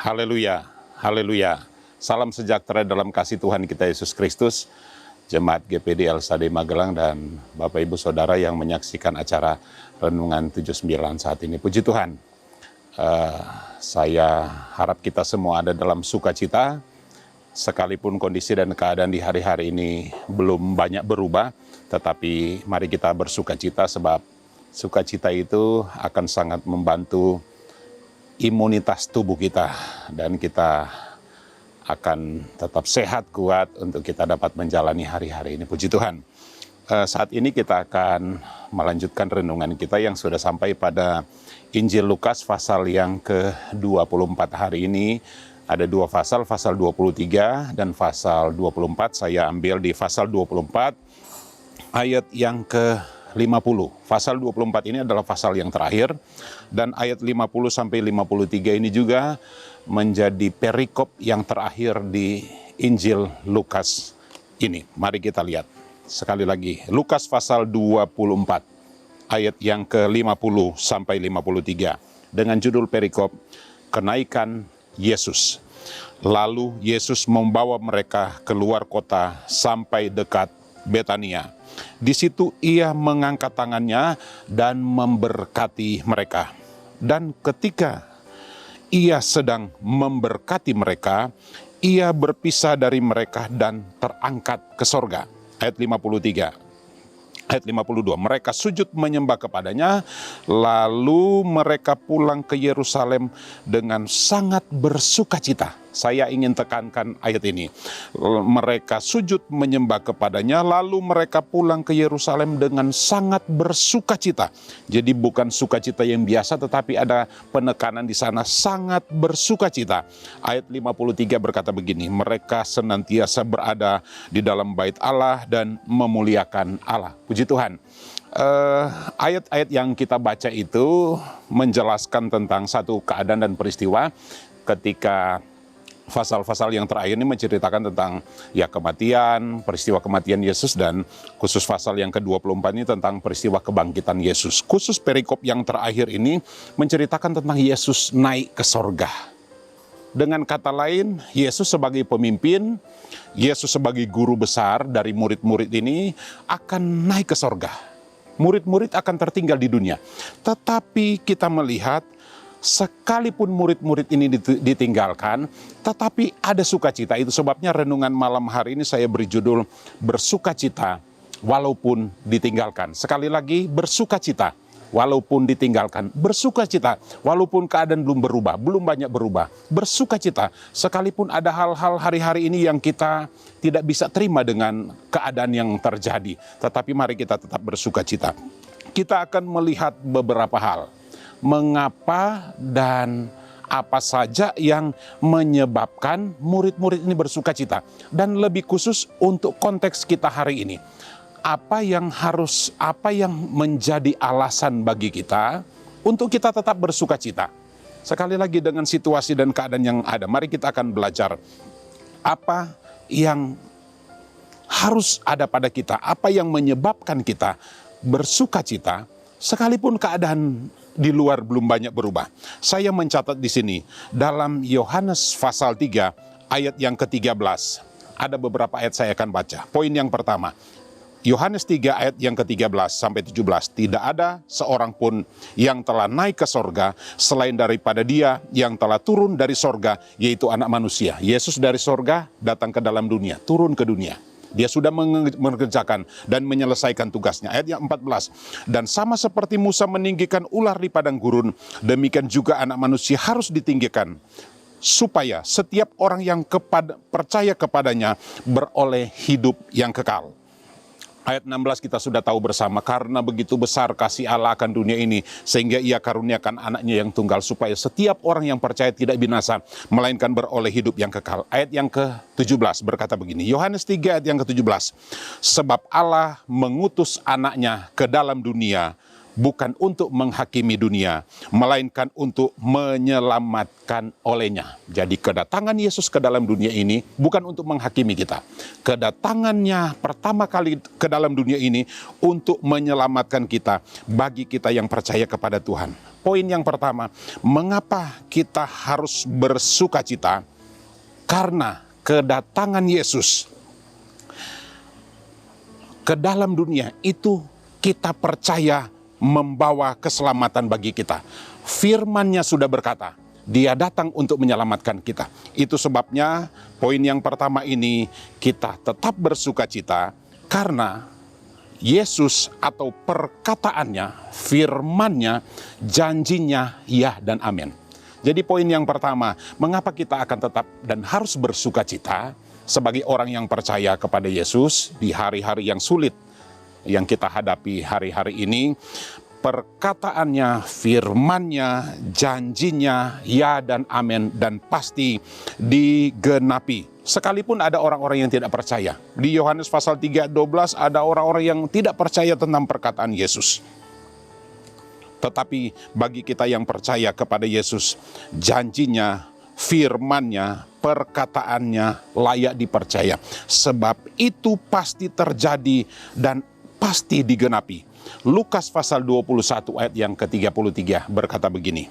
Haleluya, haleluya. Salam sejahtera dalam kasih Tuhan kita Yesus Kristus, Jemaat GPD LSAD Magelang dan Bapak Ibu Saudara yang menyaksikan acara Renungan 79 saat ini. Puji Tuhan, saya harap kita semua ada dalam sukacita, sekalipun kondisi dan keadaan di hari-hari ini belum banyak berubah, tetapi mari kita bersukacita sebab sukacita itu akan sangat membantu imunitas tubuh kita dan kita akan tetap sehat, kuat untuk kita dapat menjalani hari-hari ini. Puji Tuhan. Saat ini kita akan melanjutkan renungan kita yang sudah sampai pada Injil Lukas pasal yang ke-24 hari ini. Ada dua pasal 23 dan pasal 24. Saya ambil di pasal 24 ayat yang ke-50. Pasal 24 ini adalah pasal yang terakhir dan ayat 50 sampai 53 ini juga menjadi perikop yang terakhir di Injil Lukas ini. Mari kita lihat sekali lagi. Lukas pasal 24 ayat yang ke-50 sampai 53 dengan judul perikop Kenaikan Yesus. Lalu Yesus membawa mereka keluar kota sampai dekat Betania. Di situ ia mengangkat tangannya dan memberkati mereka. Dan ketika ia sedang memberkati mereka, ia berpisah dari mereka dan terangkat ke sorga. Ayat 53. Ayat 52, mereka sujud menyembah kepadanya, lalu mereka pulang ke Yerusalem dengan sangat bersukacita. Saya ingin tekankan ayat ini. Mereka sujud menyembah kepadanya, lalu mereka pulang ke Yerusalem dengan sangat bersukacita. Jadi bukan sukacita yang biasa, tetapi ada penekanan di sana, sangat bersukacita. Ayat 53 berkata begini, mereka senantiasa berada di dalam bait Allah dan memuliakan Allah. Puji Tuhan. Ayat-ayat yang kita baca itu menjelaskan tentang satu keadaan dan peristiwa ketika pasal-pasal yang terakhir ini menceritakan tentang kematian, peristiwa kematian Yesus, dan khusus pasal yang ke-24 ini tentang peristiwa kebangkitan Yesus. Khusus perikop yang terakhir ini menceritakan tentang Yesus naik ke sorga. Dengan kata lain, Yesus sebagai pemimpin, Yesus sebagai guru besar dari murid-murid ini akan naik ke sorga. Murid-murid akan tertinggal di dunia. Tetapi kita melihat sekalipun murid-murid ini ditinggalkan, tetapi ada sukacita. Itu sebabnya renungan malam hari ini saya beri judul bersukacita walaupun ditinggalkan. Sekali lagi, bersukacita walaupun ditinggalkan. Bersukacita walaupun keadaan belum berubah, belum banyak berubah. Bersukacita sekalipun ada hal-hal hari-hari ini yang kita tidak bisa terima dengan keadaan yang terjadi. Tetapi mari kita tetap bersukacita. Kita akan melihat beberapa hal. Mengapa dan apa saja yang menyebabkan murid-murid ini bersukacita. Dan lebih khusus untuk konteks kita hari ini. Apa yang menjadi alasan bagi kita untuk kita tetap bersukacita. Sekali lagi dengan situasi dan keadaan yang ada, mari kita akan belajar apa yang harus ada pada kita, apa yang menyebabkan kita bersukacita sekalipun keadaan di luar belum banyak berubah. Saya mencatat di sini dalam Yohanes pasal 3 ayat yang ke-13. Ada beberapa ayat saya akan baca. Poin yang pertama, Yohanes 3 ayat yang ke-13 sampai 17. Tidak ada seorang pun yang telah naik ke sorga selain daripada Dia yang telah turun dari sorga, yaitu Anak Manusia. Yesus dari sorga datang ke dalam dunia, turun ke dunia. Dia sudah mengerjakan dan menyelesaikan tugasnya. Ayat yang 14. Dan sama seperti Musa meninggikan ular di padang gurun, demikian juga Anak Manusia harus ditinggikan, supaya setiap orang yang percaya kepadanya beroleh hidup yang kekal. Ayat 16 kita sudah tahu bersama, karena begitu besar kasih Allah akan dunia ini, sehingga ia karuniakan anaknya yang tunggal, supaya setiap orang yang percaya tidak binasa, melainkan beroleh hidup yang kekal. Ayat yang ke-17 berkata begini, Yohanes 3 ayat yang ke-17, sebab Allah mengutus anaknya ke dalam dunia, bukan untuk menghakimi dunia, melainkan untuk menyelamatkan olehnya. Jadi kedatangan Yesus ke dalam dunia ini bukan untuk menghakimi kita. Kedatangannya pertama kali ke dalam dunia ini untuk menyelamatkan kita, bagi kita yang percaya kepada Tuhan. Poin yang pertama, mengapa kita harus bersuka cita? Karena kedatangan Yesus ke dalam dunia itu kita percaya membawa keselamatan bagi kita. Firman-Nya sudah berkata, Dia datang untuk menyelamatkan kita. Itu sebabnya poin yang pertama ini kita tetap bersuka cita karena Yesus atau perkataannya, firman-Nya, janjinya ya dan amin. Jadi poin yang pertama, mengapa kita akan tetap dan harus bersuka cita sebagai orang yang percaya kepada Yesus di hari-hari yang sulit yang kita hadapi hari-hari ini. Perkataannya, firman-Nya, janjinya, ya dan amin, dan pasti digenapi. Sekalipun ada orang-orang yang tidak percaya. Di Yohanes pasal 3:12 ada orang-orang yang tidak percaya tentang perkataan Yesus. Tetapi bagi kita yang percaya kepada Yesus, janjinya, firman-Nya, perkataannya layak dipercaya. Sebab itu pasti terjadi dan pasti digenapi. Lukas pasal 21 ayat yang ke-33 berkata begini,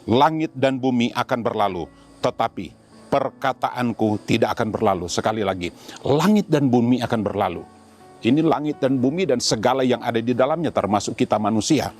langit dan bumi akan berlalu, tetapi perkataanku tidak akan berlalu. Sekali lagi, langit dan bumi akan berlalu. Ini langit dan bumi dan segala yang ada di dalamnya, termasuk kita manusia.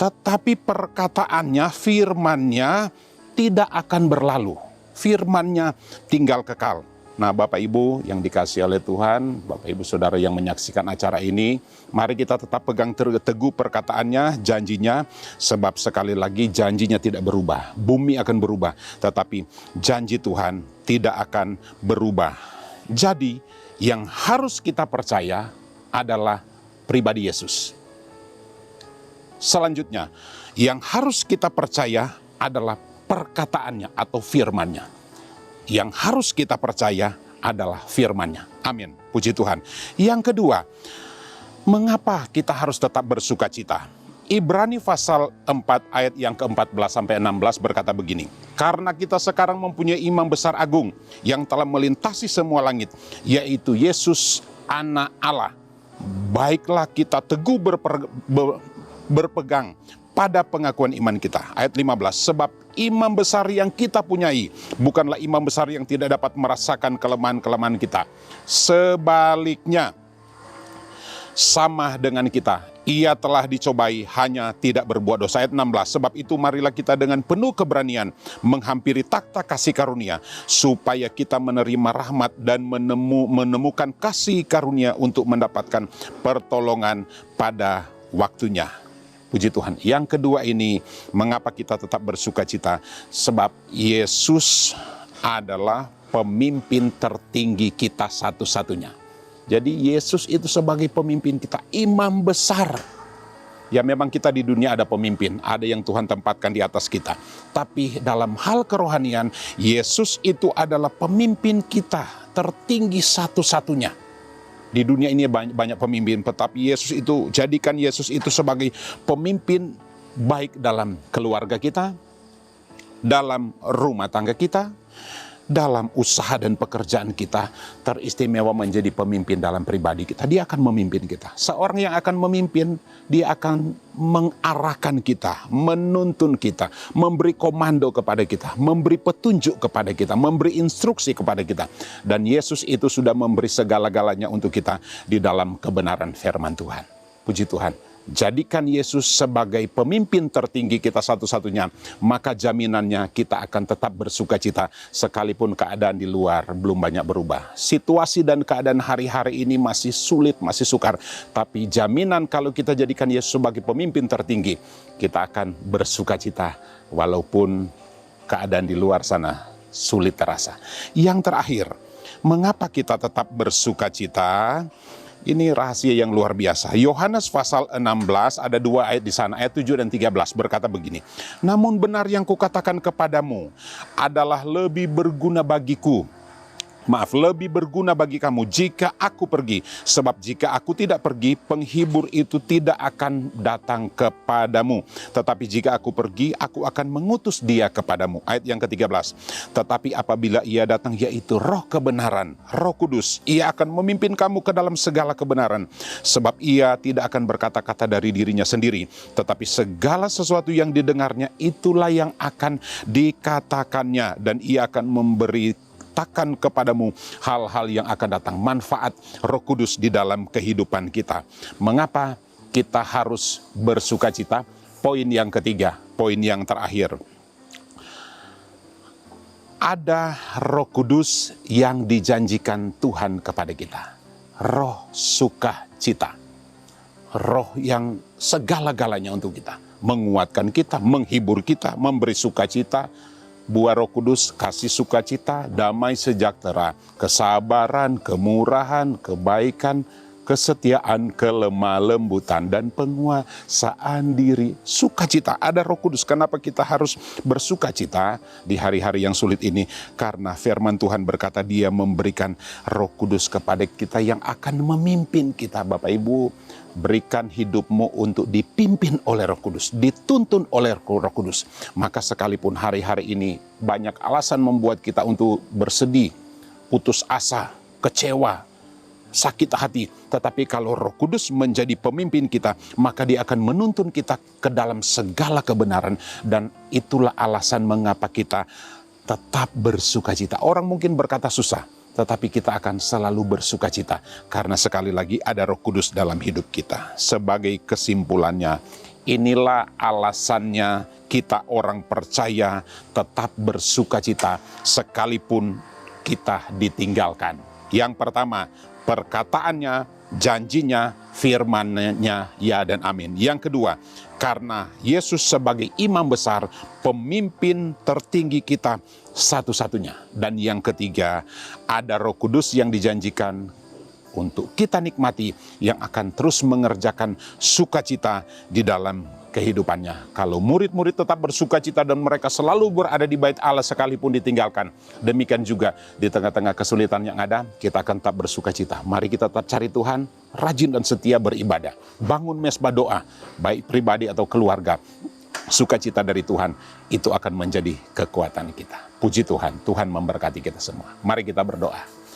Tetapi perkataannya, firman-Nya tidak akan berlalu. Firman-Nya tinggal kekal. Nah, Bapak Ibu yang dikasihi oleh Tuhan, Bapak Ibu Saudara yang menyaksikan acara ini, mari kita tetap pegang teguh perkataannya, janjinya, sebab sekali lagi janjinya tidak berubah. Bumi akan berubah, tetapi janji Tuhan tidak akan berubah. Jadi, yang harus kita percaya adalah pribadi Yesus. Selanjutnya, yang harus kita percaya adalah perkataannya atau firman-Nya. Yang harus kita percaya adalah firman-Nya. Amin. Puji Tuhan. Yang kedua, mengapa kita harus tetap bersuka cita? Ibrani pasal 4 ayat yang ke-14 sampai 16 berkata begini. Karena kita sekarang mempunyai imam besar agung yang telah melintasi semua langit, yaitu Yesus Anak Allah. Baiklah kita teguh berpegang pada pengakuan iman kita. Ayat 15, sebab imam besar yang kita punyai bukanlah imam besar yang tidak dapat merasakan kelemahan-kelemahan kita. Sebaliknya, sama dengan kita, ia telah dicobai hanya tidak berbuat dosa. Ayat 16, sebab itu marilah kita dengan penuh keberanian menghampiri takhta kasih karunia, supaya kita menerima rahmat dan menemukan kasih karunia untuk mendapatkan pertolongan pada waktunya. Puji Tuhan. Yang kedua ini, mengapa kita tetap bersuka cita? Sebab Yesus adalah pemimpin tertinggi kita satu-satunya. Jadi Yesus itu sebagai pemimpin kita, imam besar. Ya memang kita di dunia ada pemimpin, ada yang Tuhan tempatkan di atas kita. Tapi dalam hal kerohanian, Yesus itu adalah pemimpin kita tertinggi satu-satunya. Di dunia ini banyak pemimpin, tetapi Yesus itu, jadikan Yesus itu sebagai pemimpin baik dalam keluarga kita, dalam rumah tangga kita, dalam usaha dan pekerjaan kita. Teristimewa menjadi pemimpin dalam pribadi kita. Dia akan memimpin kita. Seorang yang akan memimpin, dia akan mengarahkan kita, menuntun kita, memberi komando kepada kita, memberi petunjuk kepada kita, memberi instruksi kepada kita. Dan Yesus itu sudah memberi segala-galanya untuk kita di dalam kebenaran firman Tuhan. Puji Tuhan. Jadikan Yesus sebagai pemimpin tertinggi kita satu-satunya, maka jaminannya kita akan tetap bersuka cita sekalipun keadaan di luar belum banyak berubah. Situasi dan keadaan hari-hari ini masih sulit, masih sukar, tapi jaminan kalau kita jadikan Yesus sebagai pemimpin tertinggi, kita akan bersuka cita walaupun keadaan di luar sana sulit terasa. Yang terakhir, mengapa kita tetap bersuka cita? Ini rahasia yang luar biasa. Yohanes pasal 16 ada 2 ayat di sana, ayat 7 dan 13 berkata begini. Namun benar yang kukatakan kepadamu adalah lebih berguna bagiku lebih berguna bagi kamu jika aku pergi. Sebab jika aku tidak pergi, penghibur itu tidak akan datang kepadamu. Tetapi jika aku pergi, aku akan mengutus dia kepadamu. Ayat yang ke-13. Tetapi apabila ia datang, yaitu Roh kebenaran, Roh Kudus, ia akan memimpin kamu ke dalam segala kebenaran. Sebab ia tidak akan berkata-kata dari dirinya sendiri, tetapi segala sesuatu yang didengarnya itulah yang akan dikatakannya, dan ia akan memberitakan kepadamu hal-hal yang akan datang. Manfaat Roh Kudus di dalam kehidupan kita. Mengapa kita harus bersukacita? Poin yang ketiga, poin yang terakhir. Ada Roh Kudus yang dijanjikan Tuhan kepada kita. Roh sukacita. Roh yang segala-galanya untuk kita. Menguatkan kita, menghibur kita, memberi sukacita. Buah Roh Kudus, kasih sukacita, damai sejahtera, kesabaran, kemurahan, kebaikan, kesetiaan, kelemah lembutan, dan penguasaan diri. Sukacita, ada Roh Kudus. Kenapa kita harus bersukacita di hari-hari yang sulit ini? Karena firman Tuhan berkata Dia memberikan Roh Kudus kepada kita yang akan memimpin kita. Bapak Ibu, berikan hidupmu untuk dipimpin oleh Roh Kudus, dituntun oleh Roh Kudus. Maka sekalipun hari-hari ini banyak alasan membuat kita untuk bersedih, putus asa, kecewa, sakit hati. Tetapi kalau Roh Kudus menjadi pemimpin kita, maka Dia akan menuntun kita ke dalam segala kebenaran. Dan itulah alasan mengapa kita tetap bersukacita. Orang mungkin berkata susah, tetapi kita akan selalu bersukacita. Karena sekali lagi ada Roh Kudus dalam hidup kita. Sebagai kesimpulannya, inilah alasannya kita orang percaya tetap bersukacita sekalipun kita ditinggalkan. Yang pertama, perkataannya, janjinya, firman-Nya, ya dan amin. Yang kedua, karena Yesus sebagai imam besar, pemimpin tertinggi kita satu-satunya. Dan yang ketiga, ada Roh Kudus yang dijanjikan untuk kita nikmati, yang akan terus mengerjakan sukacita di dalam kehidupannya. Kalau murid-murid tetap bersukacita dan mereka selalu berada di bait Allah sekalipun ditinggalkan, demikian juga di tengah-tengah kesulitan yang ada, kita akan tetap bersukacita. Mari kita tetap cari Tuhan, rajin dan setia beribadah, bangun mesbah doa, baik pribadi atau keluarga. Sukacita dari Tuhan itu akan menjadi kekuatan kita. Puji Tuhan, Tuhan memberkati kita semua. Mari kita berdoa.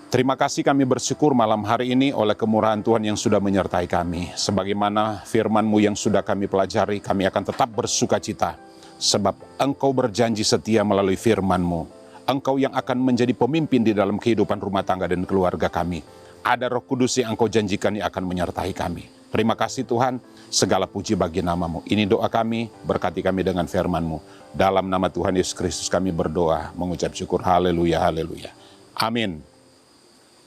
Terima kasih, kami bersyukur malam hari ini oleh kemurahan Tuhan yang sudah menyertai kami. Sebagaimana firman-Mu yang sudah kami pelajari, kami akan tetap bersukacita. Sebab Engkau berjanji setia melalui firman-Mu. Engkau yang akan menjadi pemimpin di dalam kehidupan rumah tangga dan keluarga kami. Ada Roh Kudus yang Engkau janjikan yang akan menyertai kami. Terima kasih Tuhan, segala puji bagi nama-Mu. Ini doa kami, berkati kami dengan firman-Mu. Dalam nama Tuhan Yesus Kristus kami berdoa, mengucap syukur, haleluya, haleluya. Amin.